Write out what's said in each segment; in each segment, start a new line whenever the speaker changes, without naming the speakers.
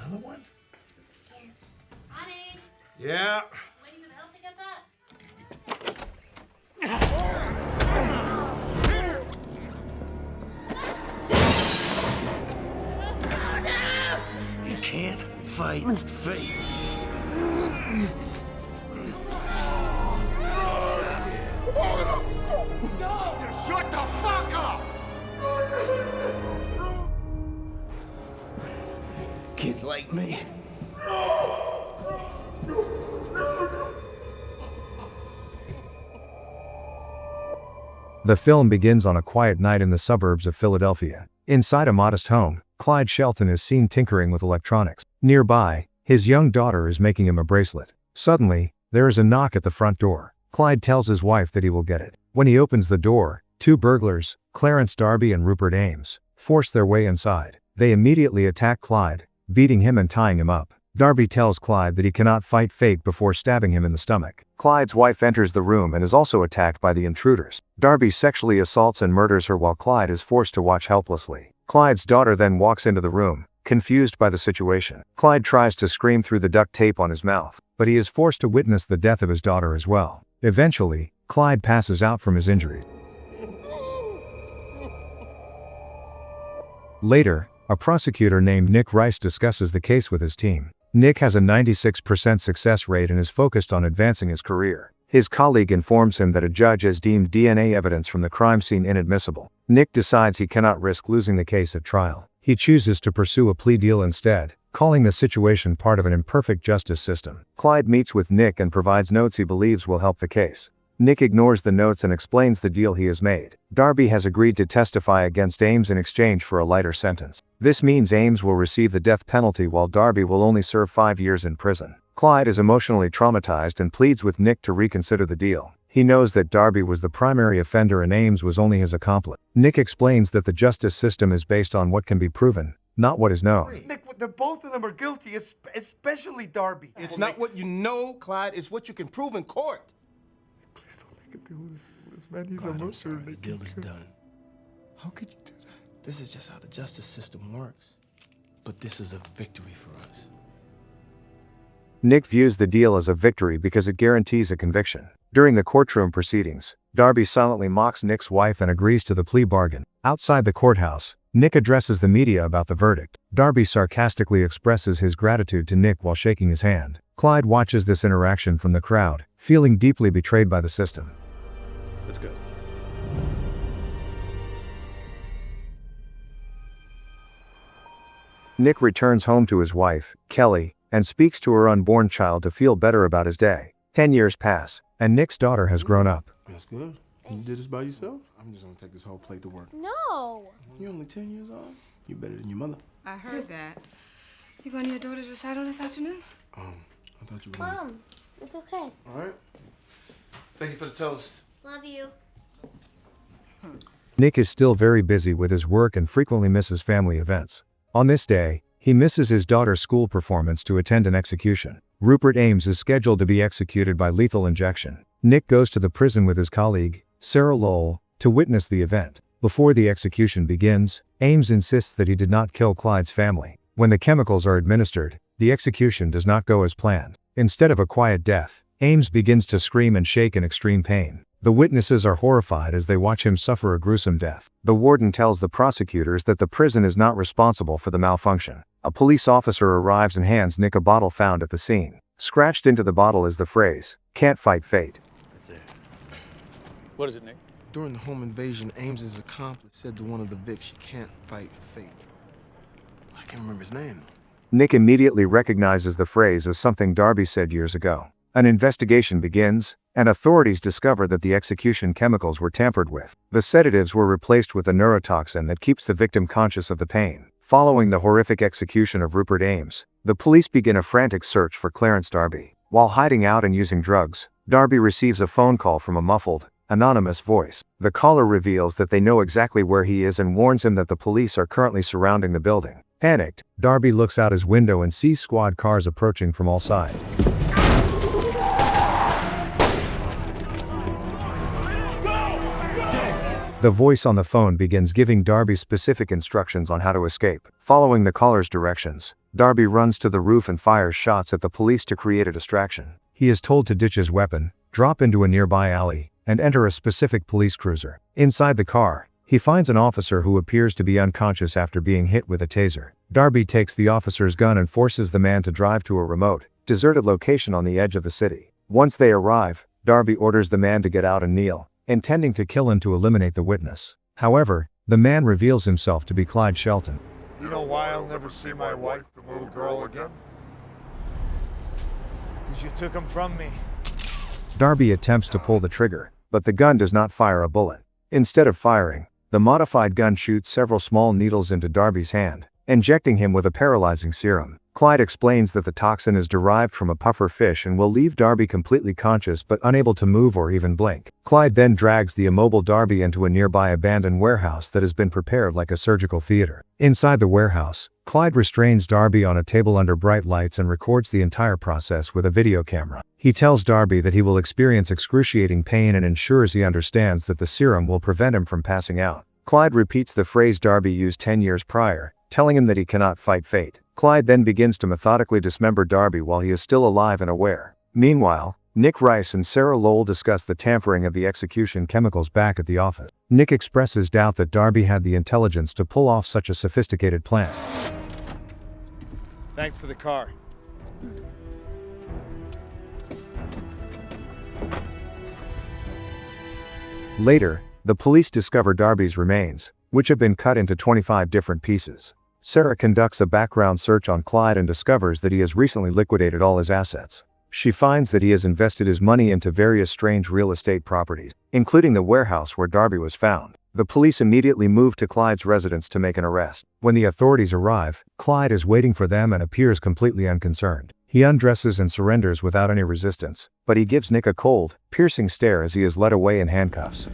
Another one?
Yes. Honey!
Yeah?
Waiting for the help to get that?
You can't fight fate.
Shut the fuck up!
Kids like me.
The film begins on a quiet night in the suburbs of Philadelphia. Inside a modest home, Clyde Shelton is seen tinkering with electronics. Nearby, his young daughter is making him a bracelet. Suddenly, there is a knock at the front door. Clyde tells his wife that he will get it. When he opens the door, two burglars, Clarence Darby and Rupert Ames, force their way inside. They immediately attack Clyde, beating him and tying him up. Darby tells Clyde that he cannot fight fate before stabbing him in the stomach. Clyde's wife enters the room and is also attacked by the intruders. Darby sexually assaults and murders her while Clyde is forced to watch helplessly. Clyde's daughter then walks into the room, confused by the situation. Clyde tries to scream through the duct tape on his mouth, but he is forced to witness the death of his daughter as well. Eventually, Clyde passes out from his injuries. Later, a prosecutor named Nick Rice discusses the case with his team. Nick has a 96% success rate and is focused on advancing his career. His colleague informs him that a judge has deemed DNA evidence from the crime scene inadmissible. Nick decides he cannot risk losing the case at trial. He chooses to pursue a plea deal instead, calling the situation part of an imperfect justice system. Clyde meets with Nick and provides notes he believes will help the case. Nick ignores the notes and explains the deal he has made. Darby has agreed to testify against Ames in exchange for a lighter sentence. This means Ames will receive the death penalty while Darby will only serve 5 years in prison. Clyde is emotionally traumatized and pleads with Nick to reconsider the deal. He knows that Darby was the primary offender and Ames was only his accomplice. Nick explains that the justice system is based on what can be proven, not what is known.
Nick, both of them are guilty, especially Darby.
It's not what you know, Clyde. It's what you can prove in court.
Please don't make a deal with this man. He's
Clyde,
a
I'm sorry,
murderer.
the deal is done.
How could you do that?
This is just how the justice system works. But this is a victory for us.
Nick views the deal as a victory because it guarantees a conviction. During the courtroom proceedings, Darby silently mocks Nick's wife and agrees to the plea bargain. Outside the courthouse, Nick addresses the media about the verdict. Darby sarcastically expresses his gratitude to Nick while shaking his hand. Clyde watches this interaction from the crowd, feeling deeply betrayed by the system.
Let's go.
Nick returns home to his wife, Kelly, and speaks to her unborn child to feel better about his day. 10 years pass, and Nick's daughter has grown up.
That's good. You did this by yourself? I'm just gonna take this whole plate to work.
No!
You're only 10 years old. You're better than your mother.
I heard that. You going to your daughter's recital this afternoon?
I thought you were gonna...
Mom, it's okay.
All right. Thank you for the toast.
Love you.
Nick is still very busy with his work and frequently misses family events. On this day, he misses his daughter's school performance to attend an execution. Rupert Ames is scheduled to be executed by lethal injection. Nick goes to the prison with his colleague, Sarah Lowell, to witness the event. Before the execution begins, Ames insists that he did not kill Clyde's family. When the chemicals are administered, the execution does not go as planned. Instead of a quiet death, Ames begins to scream and shake in extreme pain. The witnesses are horrified as they watch him suffer a gruesome death. The warden tells the prosecutors that the prison is not responsible for the malfunction. A police officer arrives and hands Nick a bottle found at the scene. Scratched into the bottle is the phrase, "Can't fight fate."
That's it. What is it, Nick?
During the home invasion, Ames's accomplice said to one of the Vics, "You can't fight fate." I can't remember his name, though.
Nick immediately recognizes the phrase as something Darby said years ago. An investigation begins, and authorities discover that the execution chemicals were tampered with. The sedatives were replaced with a neurotoxin that keeps the victim conscious of the pain. Following the horrific execution of Rupert Ames, the police begin a frantic search for Clarence Darby. While hiding out and using drugs, Darby receives a phone call from a muffled, anonymous voice. The caller reveals that they know exactly where he is and warns him that the police are currently surrounding the building. Panicked, Darby looks out his window and sees squad cars approaching from all sides. The voice on the phone begins giving Darby specific instructions on how to escape. Following the caller's directions, Darby runs to the roof and fires shots at the police to create a distraction. He is told to ditch his weapon, drop into a nearby alley, and enter a specific police cruiser. Inside the car, he finds an officer who appears to be unconscious after being hit with a taser. Darby takes the officer's gun and forces the man to drive to a remote, deserted location on the edge of the city. Once they arrive, Darby orders the man to get out and kneel, intending to kill him to eliminate the witness. However, the man reveals himself to be Clyde Shelton.
You know why I'll never see my wife and little girl again?
Because you took them from me.
Darby attempts to pull the trigger, but the gun does not fire a bullet. Instead of firing, the modified gun shoots several small needles into Darby's hand, injecting him with a paralyzing serum. Clyde explains that the toxin is derived from a puffer fish and will leave Darby completely conscious but unable to move or even blink. Clyde then drags the immobile Darby into a nearby abandoned warehouse that has been prepared like a surgical theater. Inside the warehouse, Clyde restrains Darby on a table under bright lights and records the entire process with a video camera. He tells Darby that he will experience excruciating pain and ensures he understands that the serum will prevent him from passing out. Clyde repeats the phrase Darby used 10 years prior, telling him that he cannot fight fate. Clyde then begins to methodically dismember Darby while he is still alive and aware. Meanwhile, Nick Rice and Sarah Lowell discuss the tampering of the execution chemicals back at the office. Nick expresses doubt that Darby had the intelligence to pull off such a sophisticated plan.
Thanks for the car.
Later, the police discover Darby's remains, which have been cut into 25 different pieces. Sarah conducts a background search on Clyde and discovers that he has recently liquidated all his assets. She finds that he has invested his money into various strange real estate properties, including the warehouse where Darby was found. The police immediately move to Clyde's residence to make an arrest. When the authorities arrive, Clyde is waiting for them and appears completely unconcerned. He undresses and surrenders without any resistance, but he gives Nick a cold, piercing stare as he is led away in handcuffs.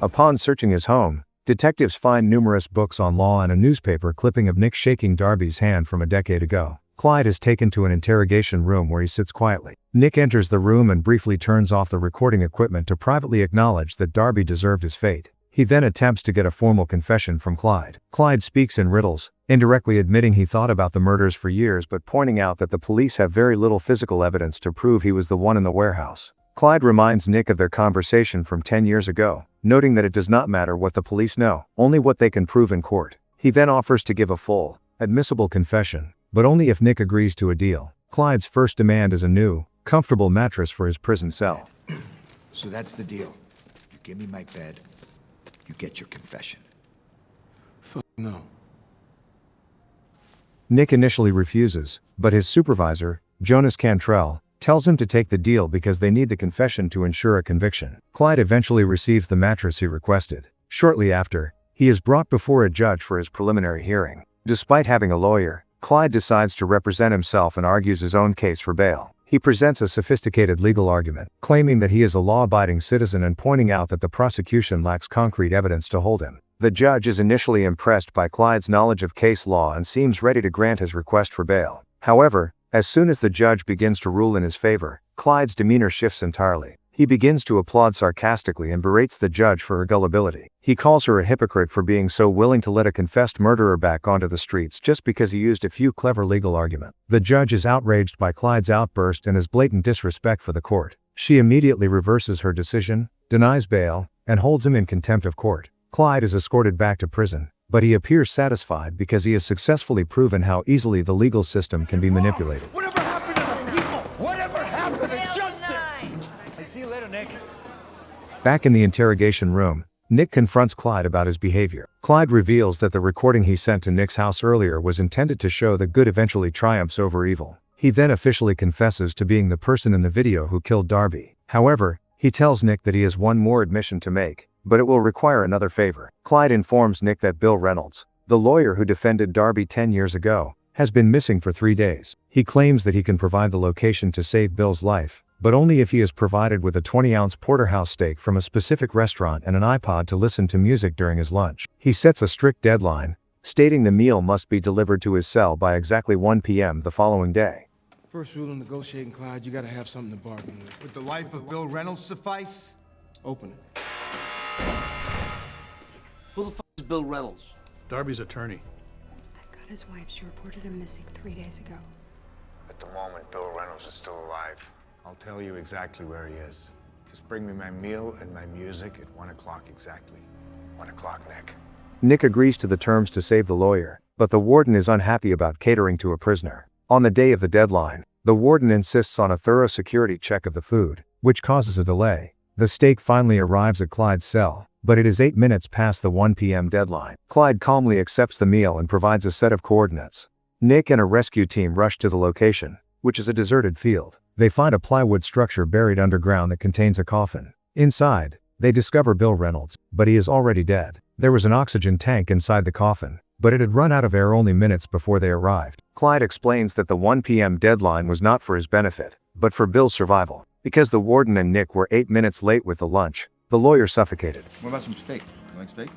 Upon searching his home, detectives find numerous books on law and a newspaper clipping of Nick shaking Darby's hand from a decade ago. Clyde is taken to an interrogation room where he sits quietly. Nick enters the room and briefly turns off the recording equipment to privately acknowledge that Darby deserved his fate. He then attempts to get a formal confession from Clyde. Clyde speaks in riddles, indirectly admitting he thought about the murders for years but pointing out that the police have very little physical evidence to prove he was the one in the warehouse. Clyde reminds Nick of their conversation from 10 years ago, noting that it does not matter what the police know, only what they can prove in court. He then offers to give a full, admissible confession, but only if Nick agrees to a deal. Clyde's first demand is a new, comfortable mattress for his prison cell.
So that's the deal. You give me my bed, you get your confession.
Fuck no.
Nick initially refuses, but his supervisor, Jonas Cantrell, tells him to take the deal because they need the confession to ensure a conviction. Clyde eventually receives the mattress he requested. Shortly after, he is brought before a judge for his preliminary hearing. Despite having a lawyer, Clyde decides to represent himself and argues his own case for bail. He presents a sophisticated legal argument, claiming that he is a law-abiding citizen and pointing out that the prosecution lacks concrete evidence to hold him. The judge is initially impressed by Clyde's knowledge of case law and seems ready to grant his request for bail. However, as soon as the judge begins to rule in his favor, Clyde's demeanor shifts entirely. He begins to applaud sarcastically and berates the judge for her gullibility. He calls her a hypocrite for being so willing to let a confessed murderer back onto the streets just because he used a few clever legal arguments. The judge is outraged by Clyde's outburst and his blatant disrespect for the court. She immediately reverses her decision, denies bail, and holds him in contempt of court. Clyde is escorted back to prison, but he appears satisfied because he has successfully proven how easily the legal system can be manipulated.
Whatever happened to the people? Whatever happened to justice? Hey, see you later, Nick.
Back in the interrogation room, Nick confronts Clyde about his behavior. Clyde reveals that the recording he sent to Nick's house earlier was intended to show that good eventually triumphs over evil. He then officially confesses to being the person in the video who killed Darby. However, he tells Nick that he has one more admission to make, but it will require another favor. Clyde informs Nick that Bill Reynolds, the lawyer who defended Darby 10 years ago, has been missing for 3 days. He claims that he can provide the location to save Bill's life, but only if he is provided with a 20-ounce porterhouse steak from a specific restaurant and an iPod to listen to music during his lunch. He sets a strict deadline, stating the meal must be delivered to his cell by exactly 1 p.m. the following day.
First rule in negotiating, Clyde, you gotta have something to bargain with.
Would the life of Bill Reynolds suffice?
Open it.
Bill Reynolds?
Darby's attorney.
I've got his wife. She reported him missing 3 days ago.
At the moment, Bill Reynolds is still alive. I'll tell you exactly where he is. Just bring me my meal and my music at 1 o'clock exactly. 1 o'clock, Nick.
Nick agrees to the terms to save the lawyer, but the warden is unhappy about catering to a prisoner. On the day of the deadline, the warden insists on a thorough security check of the food, which causes a delay. The steak finally arrives at Clyde's cell, but it is 8 minutes past the 1 p.m. deadline. Clyde calmly accepts the meal and provides a set of coordinates. Nick and a rescue team rush to the location, which is a deserted field. They find a plywood structure buried underground that contains a coffin. Inside, they discover Bill Reynolds, but he is already dead. There was an oxygen tank inside the coffin, but it had run out of air only minutes before they arrived. Clyde explains that the 1 p.m. deadline was not for his benefit, but for Bill's survival. Because the warden and Nick were 8 minutes late with the lunch, the lawyer suffocated.
What about some steak? You like steak?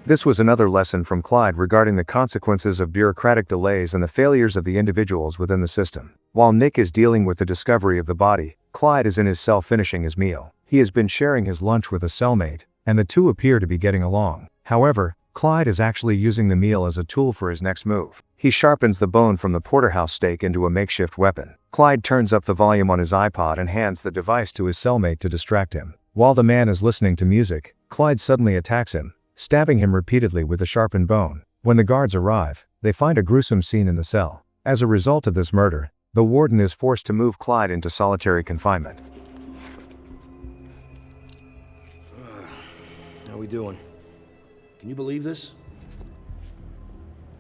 This was another lesson from Clyde regarding the consequences of bureaucratic delays and the failures of the individuals within the system. While Nick is dealing with the discovery of the body, Clyde is in his cell finishing his meal. He has been sharing his lunch with a cellmate, and the two appear to be getting along. However, Clyde is actually using the meal as a tool for his next move. He sharpens the bone from the porterhouse steak into a makeshift weapon. Clyde turns up the volume on his iPod and hands the device to his cellmate to distract him. While the man is listening to music, Clyde suddenly attacks him, stabbing him repeatedly with the sharpened bone. When the guards arrive, they find a gruesome scene in the cell. As a result of this murder, the warden is forced to move Clyde into solitary confinement.
How we doing? Can you believe this?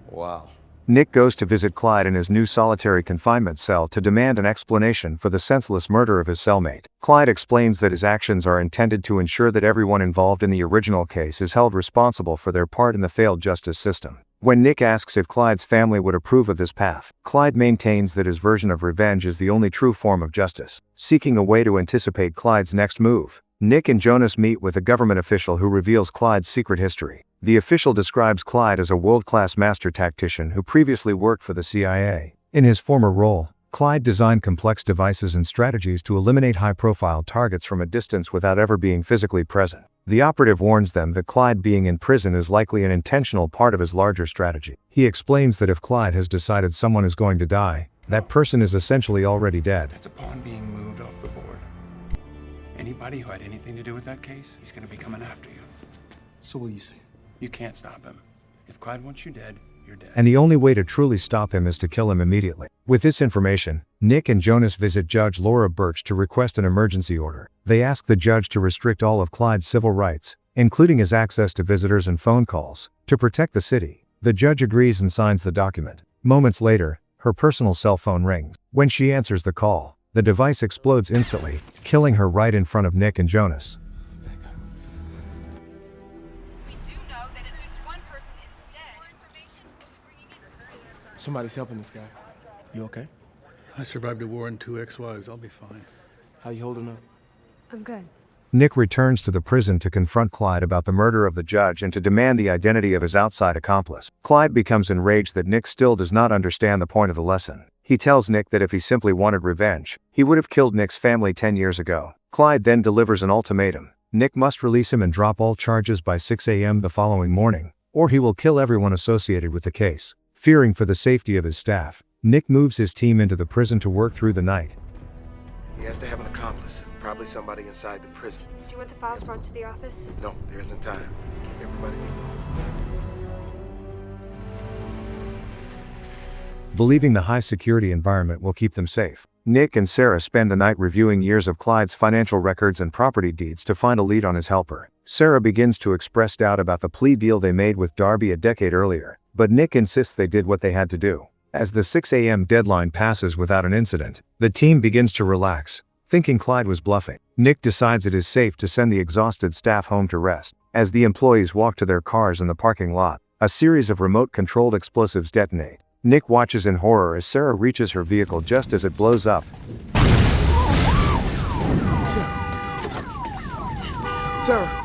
Wow.
Nick goes to visit Clyde in his new solitary confinement cell to demand an explanation for the senseless murder of his cellmate. Clyde explains that his actions are intended to ensure that everyone involved in the original case is held responsible for their part in the failed justice system. When Nick asks if Clyde's family would approve of this path, Clyde maintains that his version of revenge is the only true form of justice. Seeking a way to anticipate Clyde's next move, Nick and Jonas meet with a government official who reveals Clyde's secret history. The official describes Clyde as a world-class master tactician who previously worked for the CIA. In his former role, Clyde designed complex devices and strategies to eliminate high-profile targets from a distance without ever being physically present. The operative warns them that Clyde being in prison is likely an intentional part of his larger strategy. He explains that if Clyde has decided someone is going to die, that person is essentially already dead.
That's a pawn being moved off the board. Anybody who had anything to do with that case, he's going to be coming after you.
So what do you say?
You can't stop him. If Clyde wants you dead, you're dead.
And the only way to truly stop him is to kill him immediately. With this information, Nick and Jonas visit Judge Laura Birch to request an emergency order. They ask the judge to restrict all of Clyde's civil rights, including his access to visitors and phone calls, to protect the city. The judge agrees and signs the document. Moments later, her personal cell phone rings. When she answers the call, the device explodes instantly, killing her right in front of Nick and Jonas.
We do know that at least one person is dead. More information will be bringing in.
Somebody's helping this guy. You okay?
I survived a war and 2 ex-wives. I'll be fine.
How you holding up?
I'm good.
Nick returns to the prison to confront Clyde about the murder of the judge and to demand the identity of his outside accomplice. Clyde becomes enraged that Nick still does not understand the point of the lesson. He tells Nick that if he simply wanted revenge, he would have killed Nick's family 10 years ago. Clyde then delivers an ultimatum. Nick must release him and drop all charges by 6 a.m. the following morning, or he will kill everyone associated with the case. Fearing for the safety of his staff, Nick moves his team into the prison to work through the night.
He has to have an accomplice, probably somebody inside the prison.
Do you want the files brought to the office?
No, there isn't time. Everybody.
Believing the high-security environment will keep them safe, Nick and Sarah spend the night reviewing years of Clyde's financial records and property deeds to find a lead on his helper. Sarah begins to express doubt about the plea deal they made with Darby a decade earlier, but Nick insists they did what they had to do. As the 6 a.m. deadline passes without an incident, the team begins to relax, thinking Clyde was bluffing. Nick decides it is safe to send the exhausted staff home to rest. As the employees walk to their cars in the parking lot, a series of remote-controlled explosives detonate. Nick watches in horror as Sarah reaches her vehicle just as it blows up.
Sarah!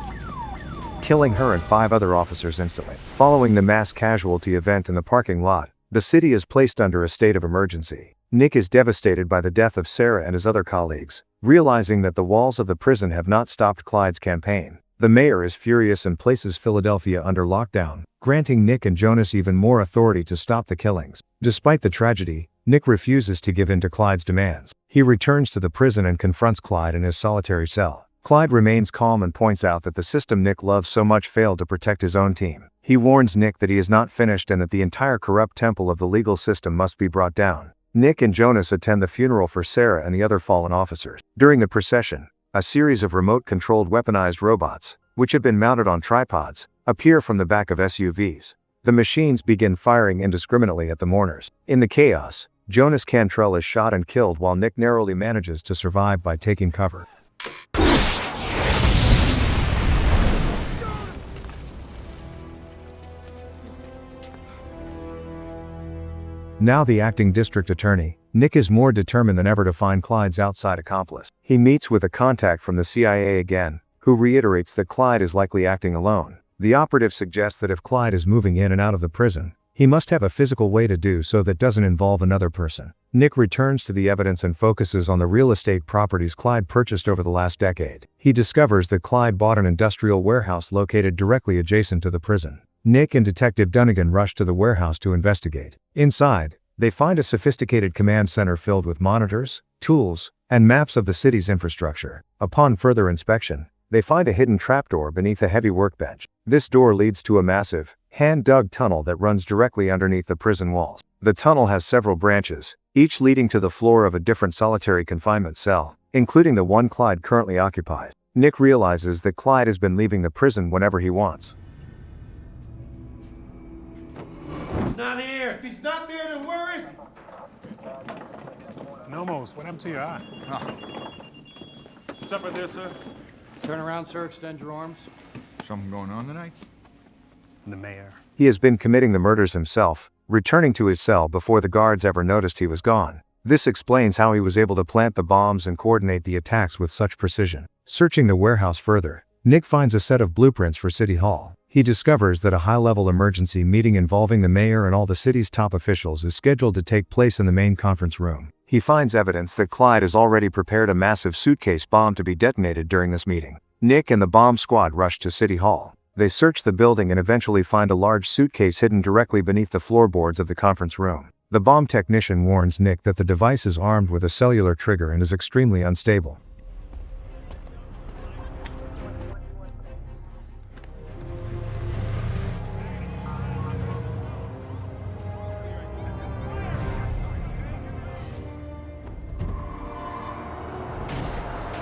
Killing her and 5 other officers instantly. Following the mass casualty event in the parking lot, the city is placed under a state of emergency. Nick is devastated by the death of Sarah and his other colleagues. Realizing that the walls of the prison have not stopped Clyde's campaign, The mayor is furious and places Philadelphia under lockdown, granting Nick and Jonas even more authority to stop the killings. Despite the tragedy, Nick refuses to give in to Clyde's demands. He returns to the prison and confronts Clyde in his solitary cell. Clyde remains calm and points out that the system Nick loves so much failed to protect his own team. He warns Nick that he is not finished and that the entire corrupt temple of the legal system must be brought down. Nick and Jonas attend the funeral for Sarah and the other fallen officers. During the procession, a series of remote-controlled weaponized robots, which have been mounted on tripods, appear from the back of SUVs. The machines begin firing indiscriminately at the mourners. In the chaos, Jonas Cantrell is shot and killed while Nick narrowly manages to survive by taking cover. Now the acting district attorney, Nick is more determined than ever to find Clyde's outside accomplice. He meets with a contact from the CIA again, who reiterates that Clyde is likely acting alone. The operative suggests that if Clyde is moving in and out of the prison, he must have a physical way to do so that doesn't involve another person. Nick returns to the evidence and focuses on the real estate properties Clyde purchased over the last decade. He discovers that Clyde bought an industrial warehouse located directly adjacent to the prison. Nick and Detective Dunnigan rush to the warehouse to investigate. Inside, they find a sophisticated command center filled with monitors, tools, and maps of the city's infrastructure. Upon further inspection, they find a hidden trapdoor beneath a heavy workbench. This door leads to a massive, hand-dug tunnel that runs directly underneath the prison walls. The tunnel has several branches, each leading to the floor of a different solitary confinement cell, including the one Clyde currently occupies. Nick realizes that Clyde has been leaving the prison whenever he wants.
Not here. If he's not there, then where is he?
Nomos, what happened to your eye?
What's up with this, sir?
Turn around, sir. Extend your arms.
Something going on tonight?
The mayor.
He has been committing the murders himself, returning to his cell before the guards ever noticed he was gone. This explains how he was able to plant the bombs and coordinate the attacks with such precision. Searching the warehouse further, Nick finds a set of blueprints for City Hall. He discovers that a high-level emergency meeting involving the mayor and all the city's top officials is scheduled to take place in the main conference room. He finds evidence that Clyde has already prepared a massive suitcase bomb to be detonated during this meeting. Nick and the bomb squad rush to City Hall. They search the building and eventually find a large suitcase hidden directly beneath the floorboards of the conference room. The bomb technician warns Nick that the device is armed with a cellular trigger and is extremely unstable.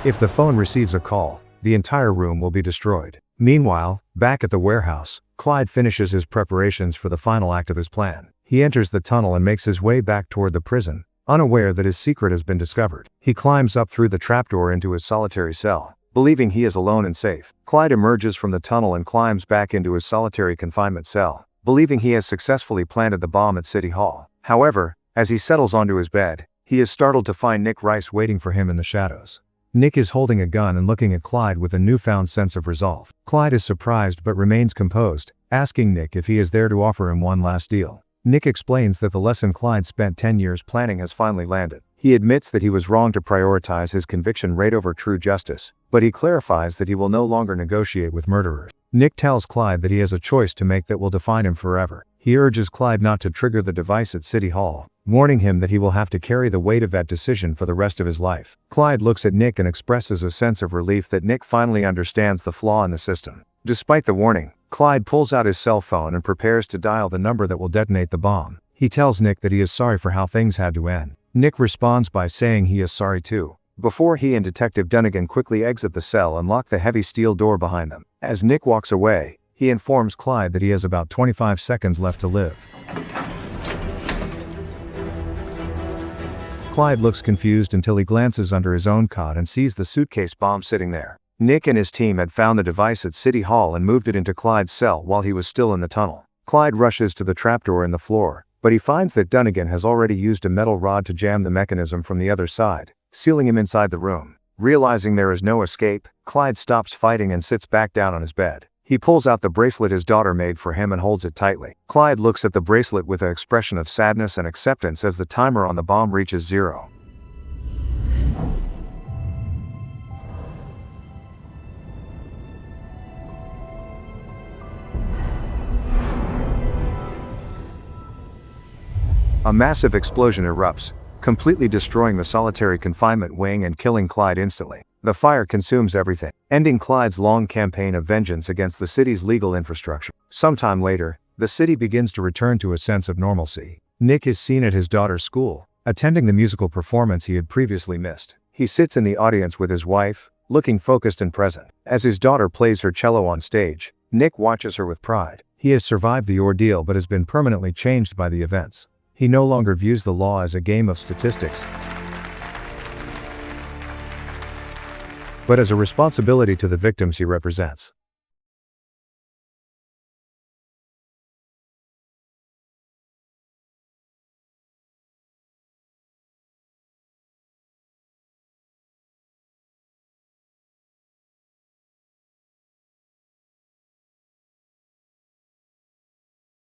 If the phone receives a call, the entire room will be destroyed. Meanwhile, back at the warehouse, Clyde finishes his preparations for the final act of his plan. He enters the tunnel and makes his way back toward the prison, unaware that his secret has been discovered. He climbs up through the trapdoor into his solitary cell, believing he is alone and safe. Clyde emerges from the tunnel and climbs back into his solitary confinement cell, believing he has successfully planted the bomb at City Hall. However, as he settles onto his bed, he is startled to find Nick Rice waiting for him in the shadows. Nick is holding a gun and looking at Clyde with a newfound sense of resolve. Clyde is surprised but remains composed, asking Nick if he is there to offer him one last deal. Nick explains that the lesson Clyde spent 10 years planning has finally landed. He admits that he was wrong to prioritize his conviction rate over true justice, but he clarifies that he will no longer negotiate with murderers. Nick tells Clyde that he has a choice to make that will define him forever. He urges Clyde not to trigger the device at City Hall, warning him that he will have to carry the weight of that decision for the rest of his life. Clyde looks at Nick and expresses a sense of relief that Nick finally understands the flaw in the system. Despite the warning, Clyde pulls out his cell phone and prepares to dial the number that will detonate the bomb. He tells Nick that he is sorry for how things had to end. Nick responds by saying he is sorry too, before he and Detective Dunnigan quickly exit the cell and lock the heavy steel door behind them. As Nick walks away, he informs Clyde that he has about 25 seconds left to live. Clyde looks confused until he glances under his own cot and sees the suitcase bomb sitting there. Nick and his team had found the device at City Hall and moved it into Clyde's cell while he was still in the tunnel. Clyde rushes to the trapdoor in the floor, but he finds that Dunnigan has already used a metal rod to jam the mechanism from the other side, sealing him inside the room. Realizing there is no escape, Clyde stops fighting and sits back down on his bed. He pulls out the bracelet his daughter made for him and holds it tightly. Clyde looks at the bracelet with an expression of sadness and acceptance as the timer on the bomb reaches 0. A massive explosion erupts, completely destroying the solitary confinement wing and killing Clyde instantly. The fire consumes everything, ending Clyde's long campaign of vengeance against the city's legal infrastructure. Sometime later, the city begins to return to a sense of normalcy. Nick is seen at his daughter's school, attending the musical performance he had previously missed. He sits in the audience with his wife, looking focused and present. As his daughter plays her cello on stage, Nick watches her with pride. He has survived the ordeal but has been permanently changed by the events. He no longer views the law as a game of statistics, but as a responsibility to the victims he represents.